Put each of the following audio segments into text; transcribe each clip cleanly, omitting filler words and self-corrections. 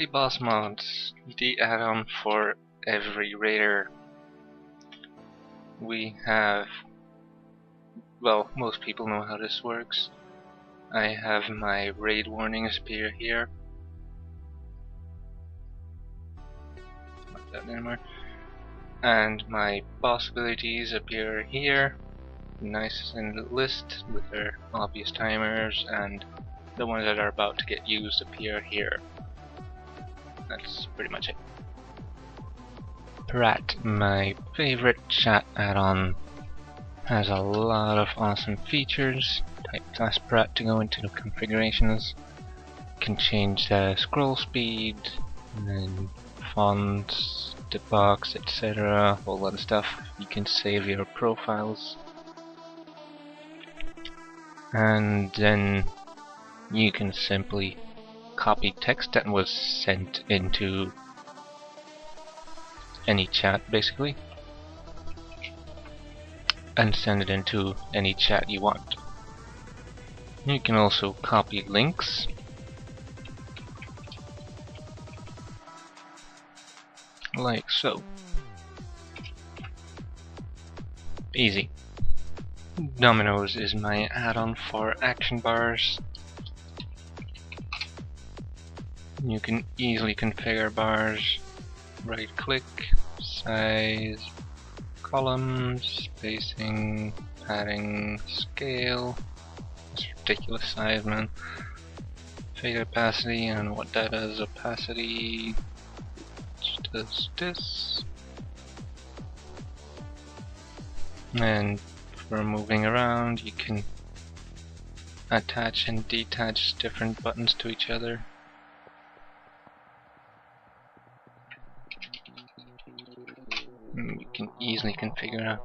Daily Boss Mods, the add-on for every raider. We have, well, most people know how this works. I have my raid warnings appear here. Not that anymore. And my boss abilities appear here. Nice in the list with their obvious timers, and the ones that are about to get used appear here. That's pretty much it. Prat, my favorite chat add-on, has a lot of awesome features. Type class Prat to go into the configurations. Can change the scroll speed, and fonts, the box, etc. A whole lot of stuff. You can save your profiles. And then you can simply copy text that was sent into any chat, basically, and send it into any chat you want. You can also copy links, like so. Easy. Dominoes is my add-on for action bars. You can easily configure bars. Right click, size, columns, spacing, padding, scale. It's ridiculous size, man. Fade opacity, I don't know what that is. Opacity, which does this. And for moving around, you can attach and detach different buttons to each other. You can easily configure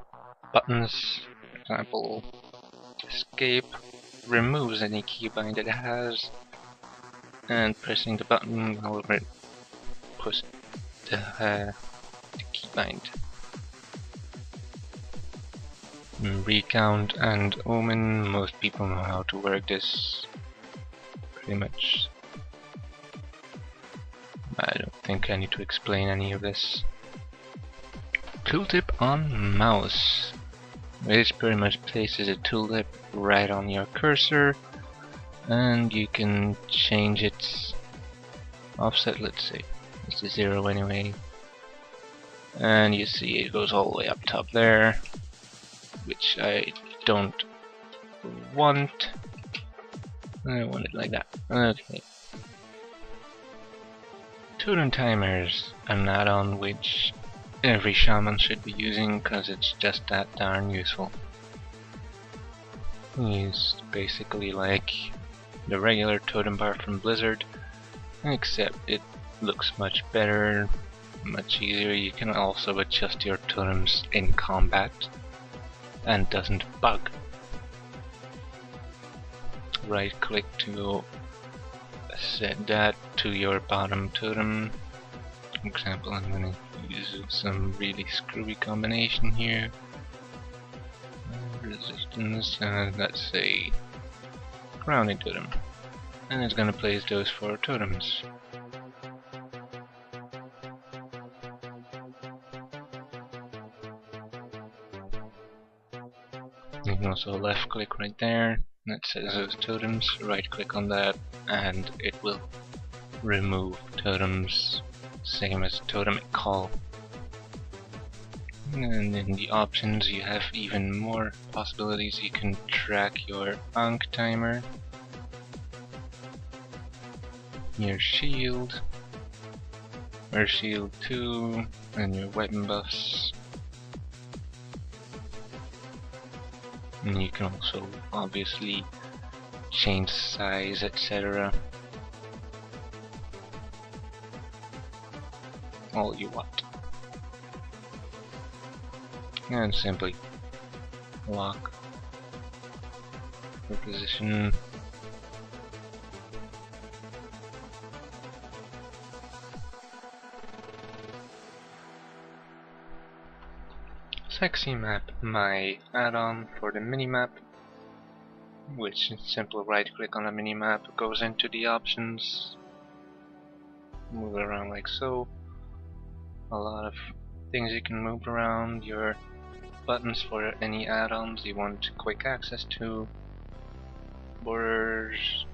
buttons. For example, escape removes any keybind that it has, and pressing the button will push the keybind. Recount and omen, most people know how to work this pretty much. I don't think I need to explain any of this. Tooltip on mouse, which pretty much places a tooltip right on your cursor, and you can change its offset. Let's say it's a 0 anyway, and you see it goes all the way up top there, which I don't want. I want it like that. Okay. Totem timers, an add-on which every shaman should be using because it's just that darn useful. It's basically like the regular totem bar from Blizzard, except it looks much better, much easier. You can also adjust your totems in combat and doesn't bug. Right click to set that to your bottom totem. For example, I'm gonna use some really screwy combination here. Resistance, and let's say grounding totem. And it's gonna place those 4 totems. You can also left click right there, that says those totems, right click on that, and it will remove totems, same as totemic call. And in the options you have even more possibilities. You can track your Ankh timer, your shield, or shield 2, and your weapon buffs. And you can also obviously change size, etc. all you want. And simply lock the position. Sexy Map, my add-on for the minimap, which is simple right click on the minimap, goes into the options, move it around like so. A lot of things you can move around, your buttons for any add-ons you want quick access to, borders.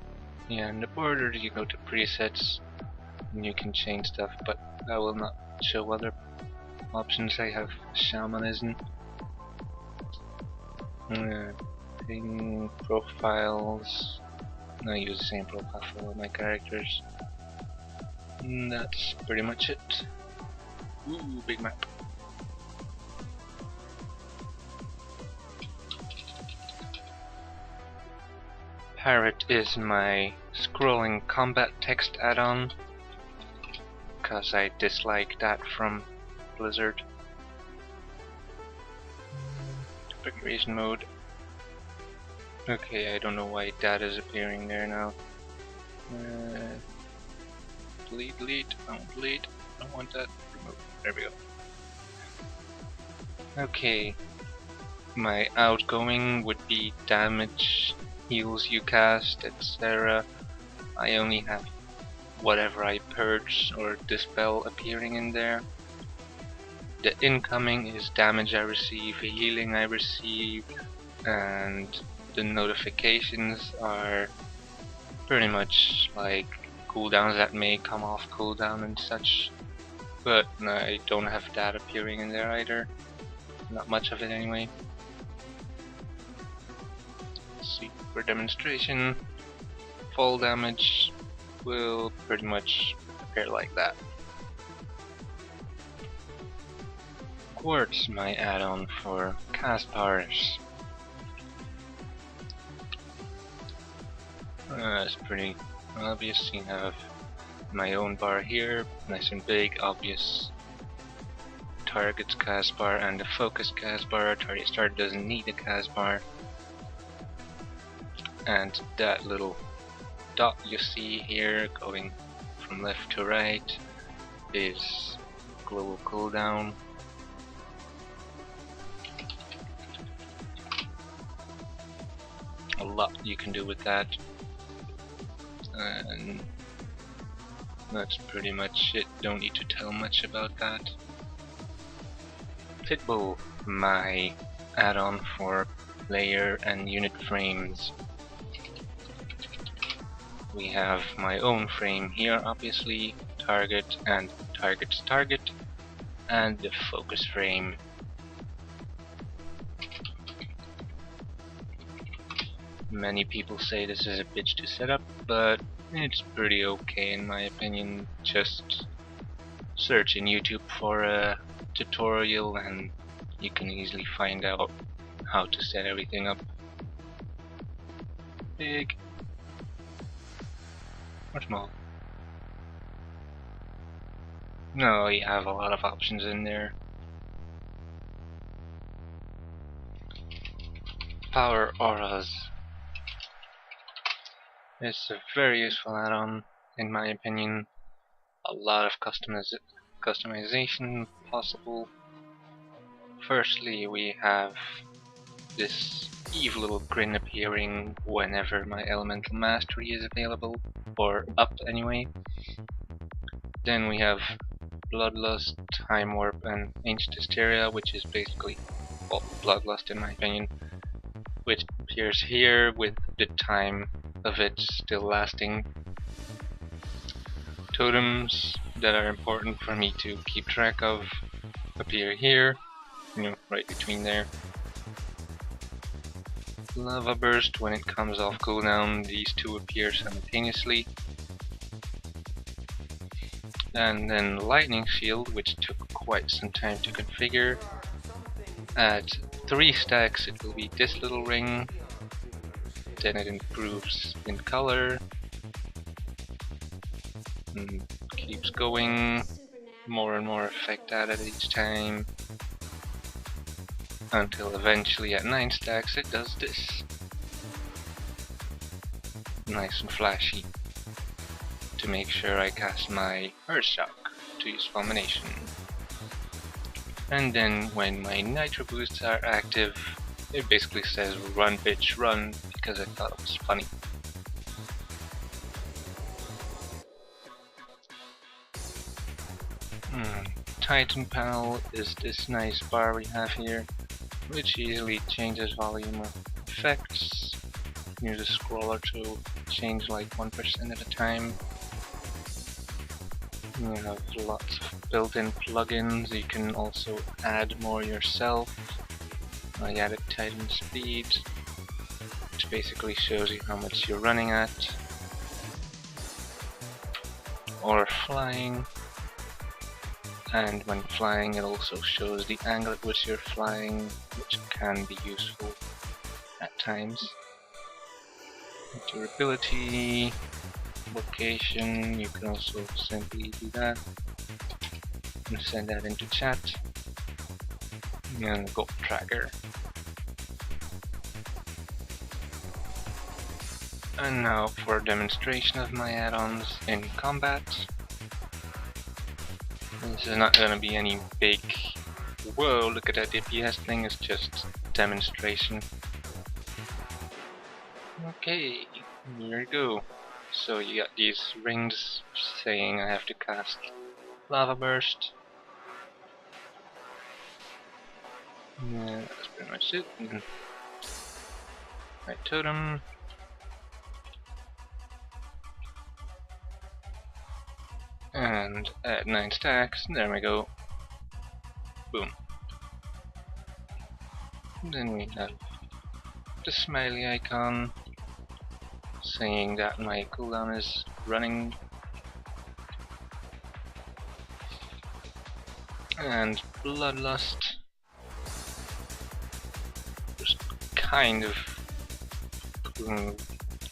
Yeah, in the borders you go to presets and you can change stuff, but I will not show other options. I have shamanism, thing profiles. I use the same profile for all my characters. And that's pretty much it. Ooh, big map. Parrot is my scrolling combat text add-on, because I dislike that from Blizzard. Configuration mode. Okay, I don't know why that is appearing there now. Delete, delete, don't delete, don't want that, remove, there we go. Okay, my outgoing would be damage, heals you cast, etc. I only have whatever I purge or dispel appearing in there. The incoming is damage I receive, healing I receive, and the notifications are pretty much like cooldowns that may come off cooldown and such, but I don't have that appearing in there either. Not much of it anyway. Let's see, for demonstration, fall damage will pretty much appear like that. Quartz, my add-on for cast bars. It's pretty obvious. You have my own bar here, nice and big, obvious. Target's cast bar and the focus cast bar. Target start doesn't need a cast bar. And that little dot you see here going from left to right is global cooldown. A lot you can do with that. And that's pretty much it. Don't need to tell much about that. Pitbull, my add-on for layer and unit frames. We have my own frame here, obviously, target and target's target, and the focus frame. Many people say this is a bitch to set up, but it's pretty okay in my opinion. Just search in YouTube for a tutorial and you can easily find out how to set everything up. Big or small? No, you have a lot of options in there. Power auras. It's a very useful add-on in my opinion. A lot of customization possible. Firstly, we have this evil little grin appearing whenever my elemental mastery is available, or up anyway. Then we have Bloodlust, Time Warp, and Ancient Hysteria, which is basically, well, Bloodlust in my opinion, which appears here with the time of it still lasting. Totems that are important for me to keep track of appear here, right between there. Lava Burst, when it comes off cooldown, these two appear simultaneously. And then Lightning Shield, which took quite some time to configure. At 3 stacks it will be this little ring, then it improves in color, and keeps going, more and more effect added each time, until eventually at 9 stacks it does this. Nice and flashy, to make sure I cast my Earth Shock to use Fulmination. And then when my Nitro boosts are active, it basically says run bitch run, because I thought it was funny. Titan panel is this nice bar we have here, which easily changes volume of effects. Use a scroller to change like 1% at a time. You have lots of built-in plugins. You can also add more yourself. I added Titan speed, which basically shows you how much you're running at, or flying. And when flying, it also shows the angle at which you're flying, which can be useful at times. Durability, location, you can also simply do that and send that into chat. And goal tracker. And now for a demonstration of my add-ons in combat. This is not going to be any big, whoa, look at that DPS thing, it's just demonstration. Okay, here we go. So you got these rings saying I have to cast Lava Burst. Yeah, that's pretty much it. Right totem. And add 9 stacks, there we go. Boom. Then we have the smiley icon saying that my cooldown is running. And Bloodlust. Just kind of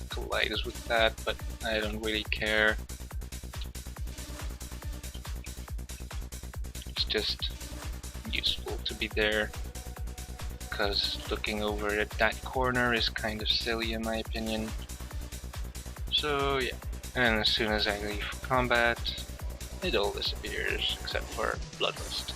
collides with that, but I don't really care. It's just useful to be there, because looking over at that corner is kind of silly in my opinion. So yeah, and as soon as I leave combat, it all disappears except for Bloodlust.